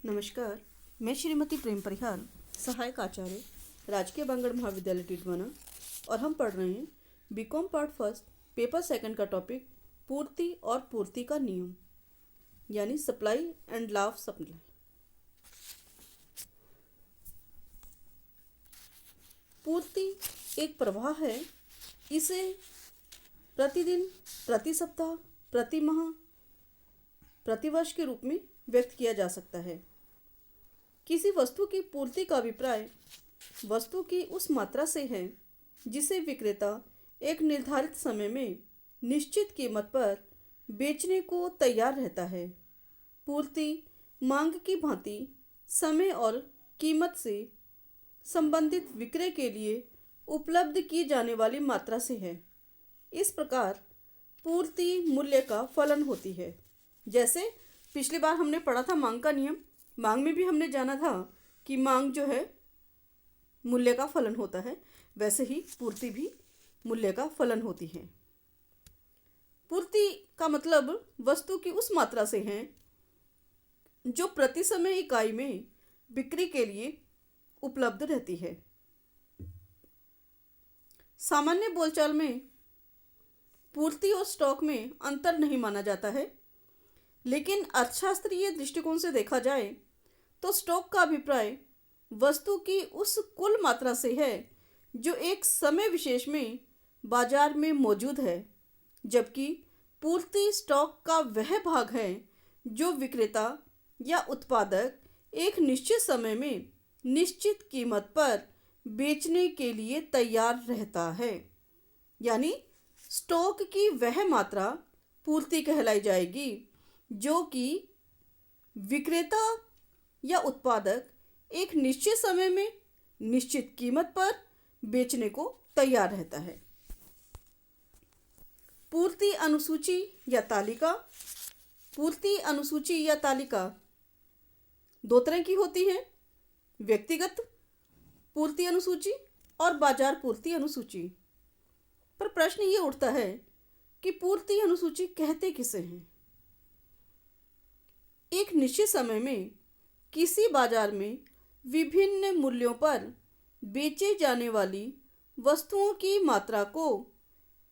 नमस्कार। मैं श्रीमती प्रेम परिहार, सहायक आचार्य, राजकीय बांगड़ महाविद्यालय टिटवाना, और हम पढ़ रहे हैं BCom part first paper second का टॉपिक पूर्ति और पूर्ति का नियम, यानी supply and law of supply. पूर्ति एक प्रवाह है। इसे प्रतिदिन, प्रति सप्ताह, प्रति माह, प्रति वर्ष के रूप में व्यक्त किया जा सकता है। किसी वस्तु की पूर्ति का अभिप्राय वस्तु की उस मात्रा से है जिसे विक्रेता एक निर्धारित समय में निश्चित कीमत पर बेचने को तैयार रहता है। पूर्ति मांग की भांति समय और कीमत से संबंधित विक्रय के लिए उपलब्ध की जाने वाली मात्रा से है। इस प्रकार पूर्ति मूल्य का फलन होती है। जैसे पिछली बार हमने पढ़ा था मांग का नियम। मांग में भी हमने जाना था कि मांग जो है मूल्य का फलन होता है, वैसे ही पूर्ति भी मूल्य का फलन होती है। पूर्ति का मतलब वस्तु की उस मात्रा से है जो प्रति समय इकाई में बिक्री के लिए उपलब्ध रहती है। सामान्य बोलचाल में पूर्ति और स्टॉक में अंतर नहीं माना जाता है, लेकिन अर्थशास्त्रीय दृष्टिकोण से देखा जाए तो स्टॉक का अभिप्राय वस्तु की उस कुल मात्रा से है जो एक समय विशेष में बाजार में मौजूद है, जबकि पूर्ति स्टॉक का वह भाग है जो विक्रेता या उत्पादक एक निश्चित समय में निश्चित कीमत पर बेचने के लिए तैयार रहता है। यानी स्टॉक की वह मात्रा पूर्ति कहलाई जाएगी जो कि विक्रेता या उत्पादक एक निश्चित समय में निश्चित कीमत पर बेचने को तैयार रहता है। पूर्ति अनुसूची या तालिका। पूर्ति अनुसूची या तालिका दो तरह की होती है, व्यक्तिगत पूर्ति अनुसूची और बाजार पूर्ति अनुसूची। पर प्रश्न ये उठता है कि पूर्ति अनुसूची कहते किसे हैं? एक निश्चित समय में किसी बाजार में विभिन्न मूल्यों पर बेचे जाने वाली वस्तुओं की मात्रा को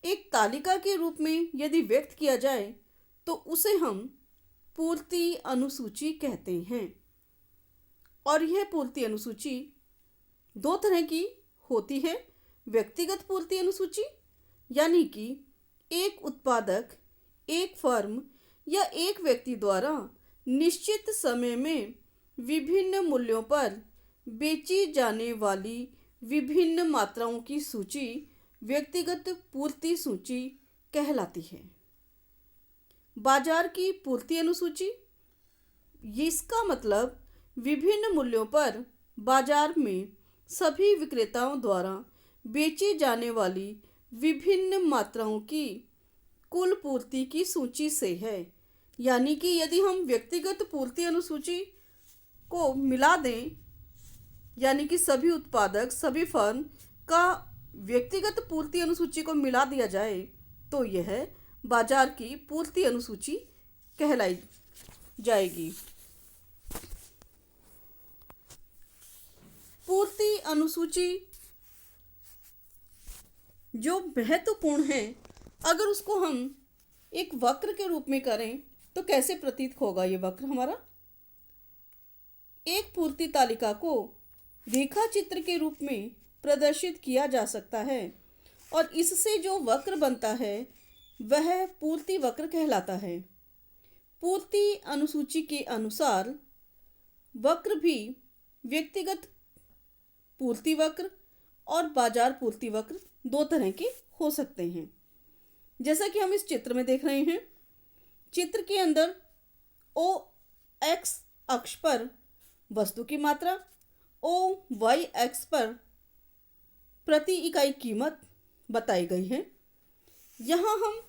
एक तालिका के रूप में यदि व्यक्त किया जाए तो उसे हम पूर्ति अनुसूची कहते हैं। और यह पूर्ति अनुसूची दो तरह की होती है। व्यक्तिगत पूर्ति अनुसूची यानी कि एक उत्पादक, एक फर्म या एक व्यक्ति द्वारा निश्चित समय में विभिन्न मूल्यों पर बेची जाने वाली विभिन्न मात्राओं की सूची व्यक्तिगत पूर्ति सूची कहलाती है। बाजार की पूर्ति अनुसूची, इसका मतलब विभिन्न मूल्यों पर बाजार में सभी विक्रेताओं द्वारा बेची जाने वाली विभिन्न मात्राओं की कुल पूर्ति की सूची से है। यानी कि यदि हम व्यक्तिगत पूर्ति अनुसूची को मिला दें, यानी कि सभी उत्पादक, सभी फर्म का व्यक्तिगत पूर्ति अनुसूची को मिला दिया जाए तो यह बाजार की पूर्ति अनुसूची कहलाई जाएगी। पूर्ति अनुसूची जो महत्वपूर्ण है, अगर उसको हम एक वक्र के रूप में करें तो कैसे प्रतीत होगा ये वक्र हमारा? एक पूर्ति तालिका को रेखा चित्र के रूप में प्रदर्शित किया जा सकता है और इससे जो वक्र बनता है वह पूर्ति वक्र कहलाता है। पूर्ति अनुसूची के अनुसार वक्र भी व्यक्तिगत पूर्ति वक्र और बाजार पूर्ति वक्र दो तरह के हो सकते हैं। जैसा कि हम इस चित्र में देख रहे हैं, चित्र के अंदर ओ एक्स अक्ष पर वस्तु की मात्रा, ओ वाई एक्स पर प्रति इकाई कीमत बताई गई है। यहाँ हम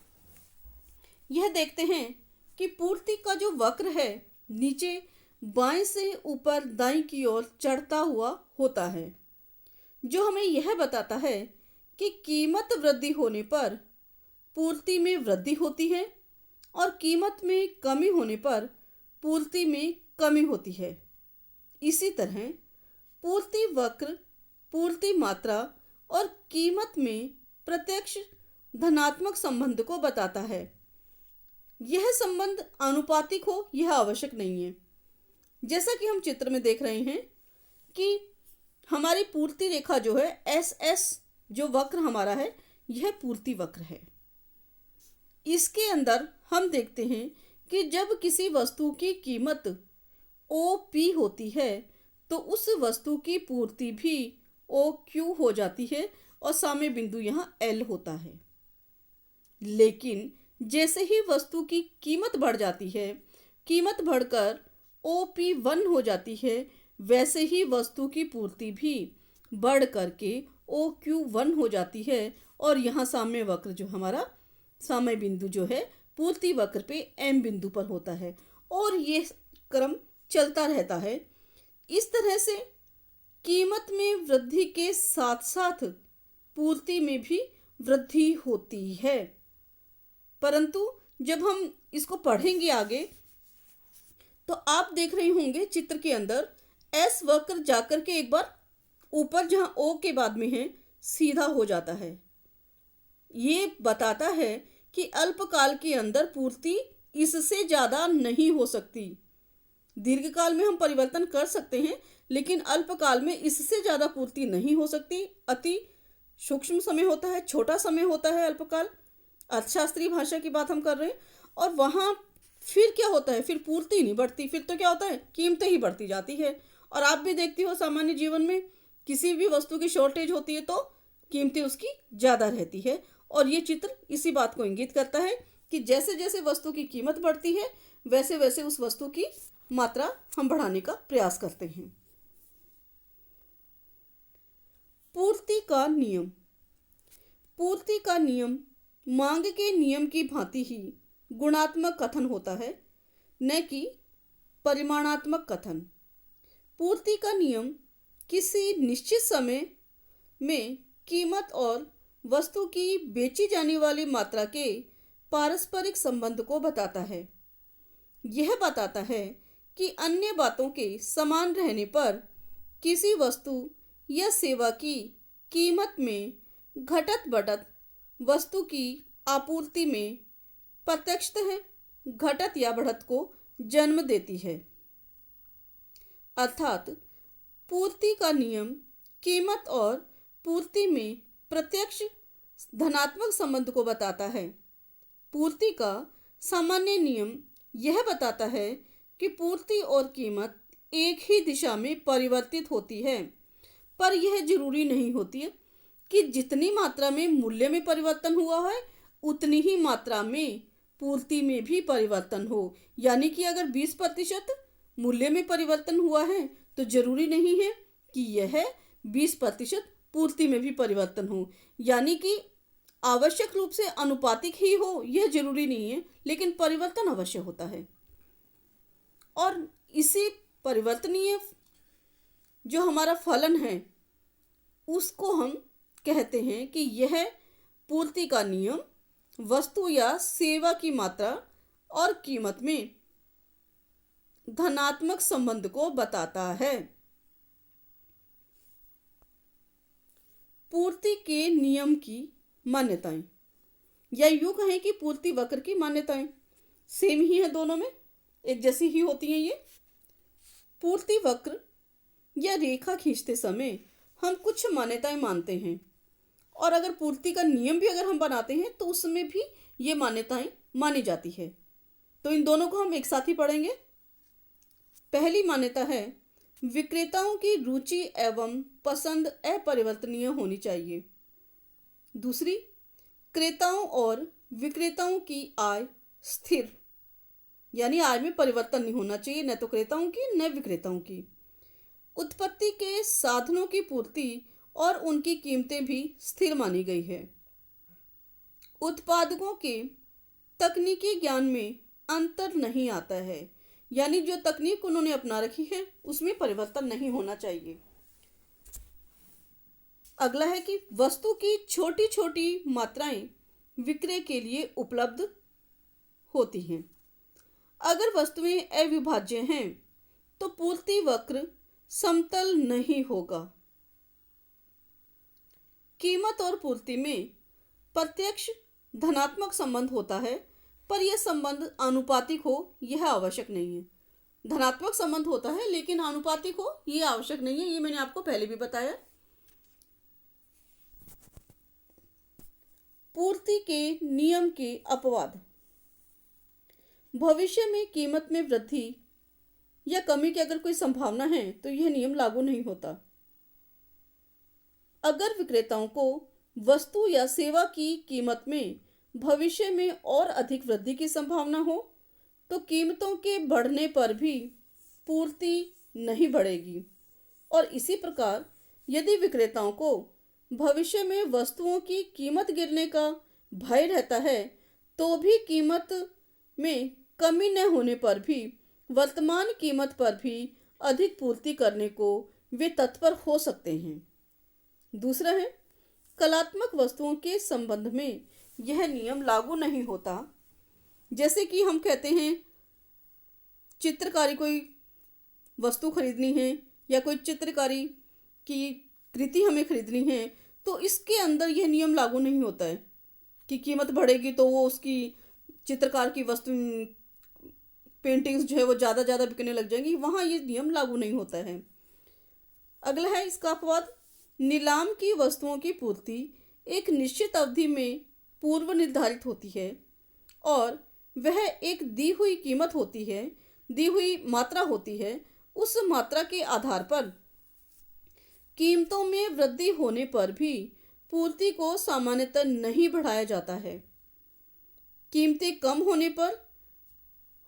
यह देखते हैं कि पूर्ति का जो वक्र है नीचे बाएं से ऊपर दाईं की ओर चढ़ता हुआ होता है, जो हमें यह बताता है कि कीमत वृद्धि होने पर पूर्ति में वृद्धि होती है और कीमत में कमी होने पर पूर्ति में कमी होती है। इसी तरह पूर्ति वक्र पूर्ति मात्रा और कीमत में प्रत्यक्ष धनात्मक संबंध को बताता है। यह संबंध आनुपातिक हो यह आवश्यक नहीं है। जैसा कि हम चित्र में देख रहे हैं कि हमारी पूर्ति रेखा जो है एस एस जो वक्र हमारा है यह पूर्ति वक्र है। इसके अंदर हम देखते हैं कि जब किसी वस्तु की कीमत OP होती है तो उस वस्तु की पूर्ति भी OQ हो जाती है और साम्य बिंदु यहाँ L होता है। लेकिन जैसे ही वस्तु की कीमत बढ़ जाती है, कीमत बढ़कर OP1 हो जाती है, वैसे ही वस्तु की पूर्ति भी बढ़ करके OQ1 हो जाती है और यहाँ साम्य वक्र जो हमारा साम्य बिंदु जो है पूर्ति वक्र पे M बिंदु पर होता है और ये क्रम चलता रहता है। इस तरह से कीमत में वृद्धि के साथ साथ पूर्ति में भी वृद्धि होती है। परंतु जब हम इसको पढ़ेंगे आगे तो आप देख रहे होंगे चित्र के अंदर एस वक्र जाकर के एक बार ऊपर जहां O के बाद में है सीधा हो जाता है। ये बताता है कि अल्पकाल के अंदर पूर्ति इससे ज़्यादा नहीं हो सकती। दीर्घकाल में हम परिवर्तन कर सकते हैं लेकिन अल्पकाल में इससे ज़्यादा पूर्ति नहीं हो सकती। अति सूक्ष्म समय होता है, छोटा समय होता है अल्पकाल। अर्थशास्त्रीय भाषा की बात हम कर रहे हैं और वहाँ फिर क्या होता है, फिर पूर्ति नहीं बढ़ती, फिर तो क्या होता है कीमतें ही बढ़ती जाती है। और आप भी देखती हो सामान्य जीवन में किसी भी वस्तु की शॉर्टेज होती है तो कीमतें उसकी ज़्यादा रहती है। और ये चित्र इसी बात को इंगित करता है कि जैसे जैसे वस्तु की कीमत बढ़ती है वैसे वैसे उस वस्तु की मात्रा हम बढ़ाने का प्रयास करते हैं। पूर्ति का नियम। पूर्ति का नियम मांग के नियम की भांति ही गुणात्मक कथन होता है, न कि परिमाणात्मक कथन। पूर्ति का नियम किसी निश्चित समय में कीमत और वस्तु की बेची जाने वाली मात्रा के पारस्परिक संबंध को बताता है। यह बताता है कि अन्य बातों के समान रहने पर किसी वस्तु या सेवा की कीमत में घटत बढ़त वस्तु की आपूर्ति में प्रत्यक्षतः घटत या बढ़त को जन्म देती है। अर्थात पूर्ति का नियम कीमत और पूर्ति में प्रत्यक्ष धनात्मक संबंध को बताता है। पूर्ति का सामान्य नियम यह बताता है कि पूर्ति और कीमत एक ही दिशा में परिवर्तित होती है, पर यह जरूरी नहीं होती है कि जितनी मात्रा में मूल्य में परिवर्तन हुआ है उतनी ही मात्रा में पूर्ति में भी परिवर्तन हो। यानी कि अगर 20% मूल्य में परिवर्तन हुआ है तो जरूरी नहीं है कि यह 20% पूर्ति में भी परिवर्तन हो। यानी कि आवश्यक रूप से अनुपातिक ही हो यह जरूरी नहीं है, लेकिन परिवर्तन अवश्य होता है। और इसी परिवर्तनीय जो हमारा फलन है उसको हम कहते हैं कि यह पूर्ति का नियम वस्तु या सेवा की मात्रा और कीमत में धनात्मक संबंध को बताता है। पूर्ति के नियम की मान्यताएं, या यूं कहें कि पूर्ति वक्र की मान्यताएं सेम ही है, दोनों में एक जैसी ही होती हैं। ये पूर्ति वक्र या रेखा खींचते समय हम कुछ मान्यताएं मानते हैं और अगर पूर्ति का नियम भी अगर हम बनाते हैं तो उसमें भी ये मान्यताएं मानी जाती है। तो इन दोनों को हम एक साथ ही पढ़ेंगे। पहली मान्यता है विक्रेताओं की रुचि एवं पसंद अपरिवर्तनीय होनी चाहिए। दूसरी, क्रेताओं और विक्रेताओं की आय स्थिर, यानी आय में परिवर्तन नहीं होना चाहिए, न तो क्रेताओं की न विक्रेताओं की। उत्पत्ति के साधनों की पूर्ति और उनकी कीमतें भी स्थिर मानी गई है। उत्पादकों के तकनीकी ज्ञान में अंतर नहीं आता है, यानी जो तकनीक उन्होंने अपना रखी है उसमें परिवर्तन नहीं होना चाहिए। अगला है कि वस्तु की छोटी छोटी मात्राएं विक्रय के लिए उपलब्ध होती हैं। अगर वस्तुएं अविभाज्य हैं तो पूर्ति वक्र समतल नहीं होगा। कीमत और पूर्ति में प्रत्यक्ष धनात्मक संबंध होता है, पर यह संबंध आनुपातिक हो यह आवश्यक नहीं है। धनात्मक संबंध होता है लेकिन आनुपातिक हो यह आवश्यक नहीं है, ये मैंने आपको पहले भी बताया। पूर्ति के नियम के अपवाद। भविष्य में कीमत में वृद्धि या कमी की अगर कोई संभावना है तो यह नियम लागू नहीं होता। अगर विक्रेताओं को वस्तु या सेवा की कीमत में भविष्य में और अधिक वृद्धि की संभावना हो तो कीमतों के बढ़ने पर भी पूर्ति नहीं बढ़ेगी। और इसी प्रकार यदि विक्रेताओं को भविष्य में वस्तुओं की कीमत गिरने का भय रहता है तो भी कीमत में कमी न होने पर भी वर्तमान कीमत पर भी अधिक पूर्ति करने को वे तत्पर हो सकते हैं। दूसरा है, कलात्मक वस्तुओं के संबंध में यह नियम लागू नहीं होता। जैसे कि हम कहते हैं चित्रकारी कोई वस्तु खरीदनी है या कोई चित्रकारी की कृति हमें खरीदनी है तो इसके अंदर यह नियम लागू नहीं होता है कि कीमत बढ़ेगी तो वो उसकी चित्रकार की वस्तु पेंटिंग्स जो है वो ज़्यादा बिकने लग जाएंगी, वहाँ ये नियम लागू नहीं होता है। अगला है इसका अपवाद, नीलाम की वस्तुओं की पूर्ति एक निश्चित अवधि में पूर्व निर्धारित होती है और वह एक दी हुई कीमत होती है, दी हुई मात्रा होती है। उस मात्रा के आधार पर कीमतों में वृद्धि होने पर भी पूर्ति को सामान्यतः नहीं बढ़ाया जाता है। कीमतें कम होने पर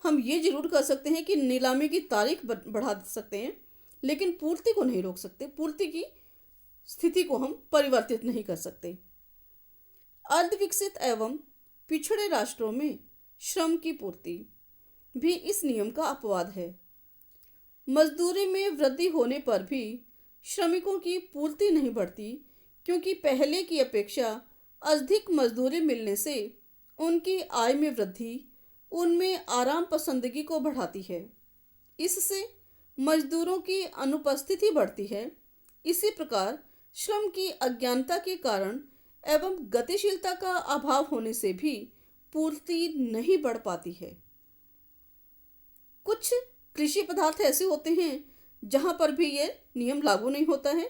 हम ये जरूर कर सकते हैं कि नीलामी की तारीख बढ़ा सकते हैं, लेकिन पूर्ति को नहीं रोक सकते, पूर्ति की स्थिति को हम परिवर्तित नहीं कर सकते। अर्धविकसित एवं पिछड़े राष्ट्रों में श्रम की पूर्ति भी इस नियम का अपवाद है। मजदूरी में वृद्धि होने पर भी श्रमिकों की पूर्ति नहीं बढ़ती, क्योंकि पहले की अपेक्षा अधिक मजदूरी मिलने से उनकी आय में वृद्धि उनमें आराम पसंदगी को बढ़ाती है। इससे मजदूरों की अनुपस्थिति बढ़ती है। इसी प्रकार श्रम की अज्ञानता के कारण एवं गतिशीलता का अभाव होने से भी पूर्ति नहीं बढ़ पाती है। कुछ कृषि पदार्थ ऐसे होते हैं जहां पर भी ये नियम लागू नहीं होता है,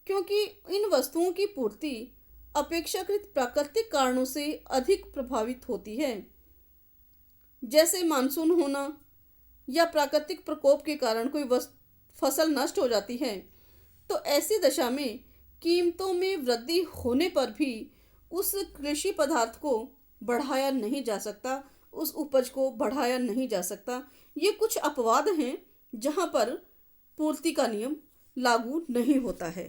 क्योंकि इन वस्तुओं की पूर्ति अपेक्षाकृत प्राकृतिक कारणों से अधिक प्रभावित होती है, जैसे मानसून होना या प्राकृतिक प्रकोप के कारण कोई फसल नष्ट हो जाती है। तो ऐसी दशा में कीमतों में वृद्धि होने पर भी उस कृषि पदार्थ को बढ़ाया नहीं जा सकता, उस उपज को बढ़ाया नहीं जा सकता। ये कुछ अपवाद हैं जहां पर पूर्ति का नियम लागू नहीं होता है।